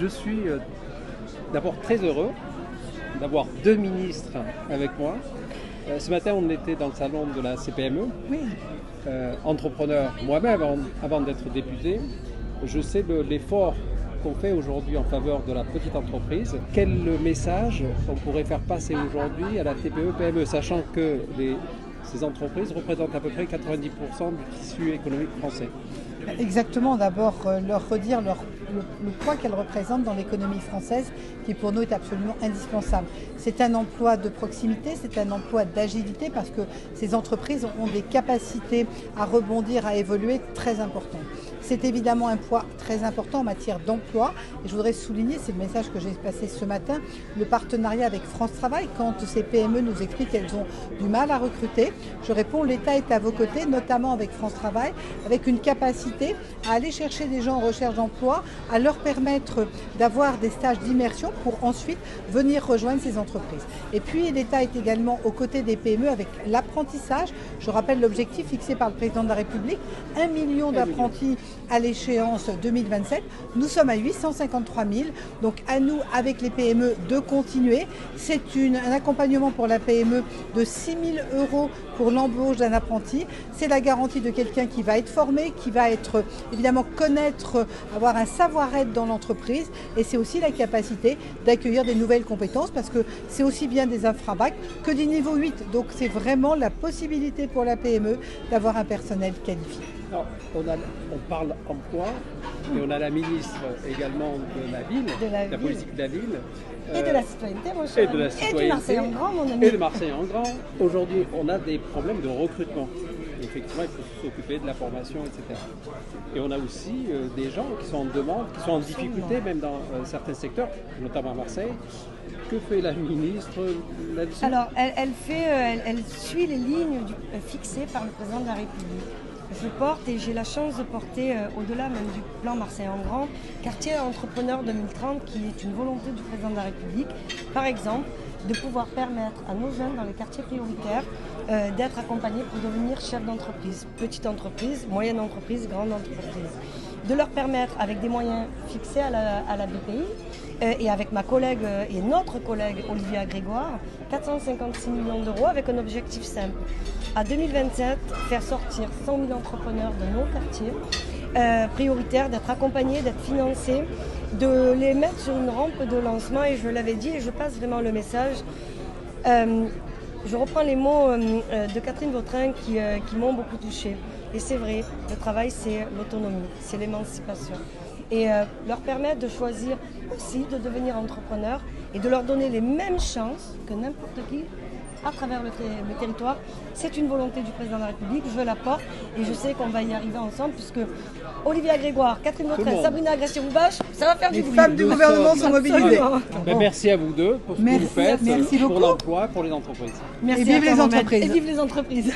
Je suis d'abord très heureux d'avoir deux ministres avec moi. Ce matin, on était dans le salon de la CPME. Oui. Entrepreneur moi-même avant d'être député, je sais l'effort qu'on fait aujourd'hui en faveur de la petite entreprise. Quel message on pourrait faire passer aujourd'hui à la TPE-PME, sachant que ces entreprises représentent à peu près 90% du tissu économique français. Exactement, d'abord leur redire le poids qu'elles représentent dans l'économie française, qui pour nous est absolument indispensable. C'est un emploi de proximité, c'est un emploi d'agilité, parce que ces entreprises ont des capacités à rebondir, à évoluer très importantes. C'est évidemment un poids très important en matière d'emploi. Et je voudrais souligner, c'est le message que j'ai passé ce matin, le partenariat avec France Travail. Quand ces PME nous expliquent qu'elles ont du mal à recruter, je réponds, l'État est à vos côtés, notamment avec France Travail, avec une capacité à aller chercher des gens en recherche d'emploi, à leur permettre d'avoir des stages d'immersion pour ensuite venir rejoindre ces entreprises. Et puis l'État est également aux côtés des PME avec l'apprentissage. Je rappelle l'objectif fixé par le président de la République, 1 million d'apprentis à l'échéance 2027. Nous sommes à 853 000. Donc à nous, avec les PME, de continuer. C'est un accompagnement pour la PME de 6 000 € pour l'embauche d'un apprenti. C'est la garantie de quelqu'un qui va être formé, qui va être évidemment connaître, avoir un savoir-être dans l'entreprise. Et c'est aussi la capacité d'accueillir des nouvelles compétences, parce que c'est aussi bien des infrabacs que des niveaux 8. Donc c'est vraiment la possibilité pour la PME d'avoir un personnel qualifié. Alors, on parle emploi, et on a la ministre également de la ville, de la politique de la ville. Et de la citoyenneté, mon cher. Et de la citoyenneté. Et du Marseille en grand, mon ami. Et de Marseille en grand. Aujourd'hui, on a des problèmes de recrutement. Et effectivement, il faut s'occuper de la formation, etc. Et on a aussi des gens qui sont en demande, qui sont en difficulté, même dans certains secteurs, notamment à Marseille. Que fait la ministre là-dessus? Alors, elle suit les lignes fixées par le président de la République. Je porte, et j'ai la chance de porter, au-delà même du plan Marseille en grand, quartier entrepreneur 2030, qui est une volonté du président de la République. Par exemple, de pouvoir permettre à nos jeunes dans les quartiers prioritaires d'être accompagnés pour devenir chef d'entreprise, petite entreprise, moyenne entreprise, grande entreprise. De leur permettre, avec des moyens fixés à la BPI, et avec ma collègue et notre collègue Olivia Grégoire, 456 millions d'euros avec un objectif simple. À 2027, faire sortir 100 000 entrepreneurs de nos quartiers prioritaires, d'être accompagnés, d'être financés, de les mettre sur une rampe de lancement. Et je l'avais dit, et je passe vraiment le message. Je reprends les mots de Catherine Vautrin qui m'ont beaucoup touchée. Et c'est vrai, le travail, c'est l'autonomie, c'est l'émancipation. Et leur permettre de choisir aussi de devenir entrepreneur et de leur donner les mêmes chances que n'importe qui à travers le territoire. C'est une volonté du président de la République, je la porte et je sais qu'on va y arriver ensemble, puisque Olivia Grégoire, Catherine Vautrin, Sabrina Agresti-Roubache, ça va faire du bruit. Les femmes du gouvernement sont mobilisées. Merci à vous deux pour ce que vous faites, pour l'emploi, pour les entreprises. Merci, et vive les entreprises. Et vive les entreprises.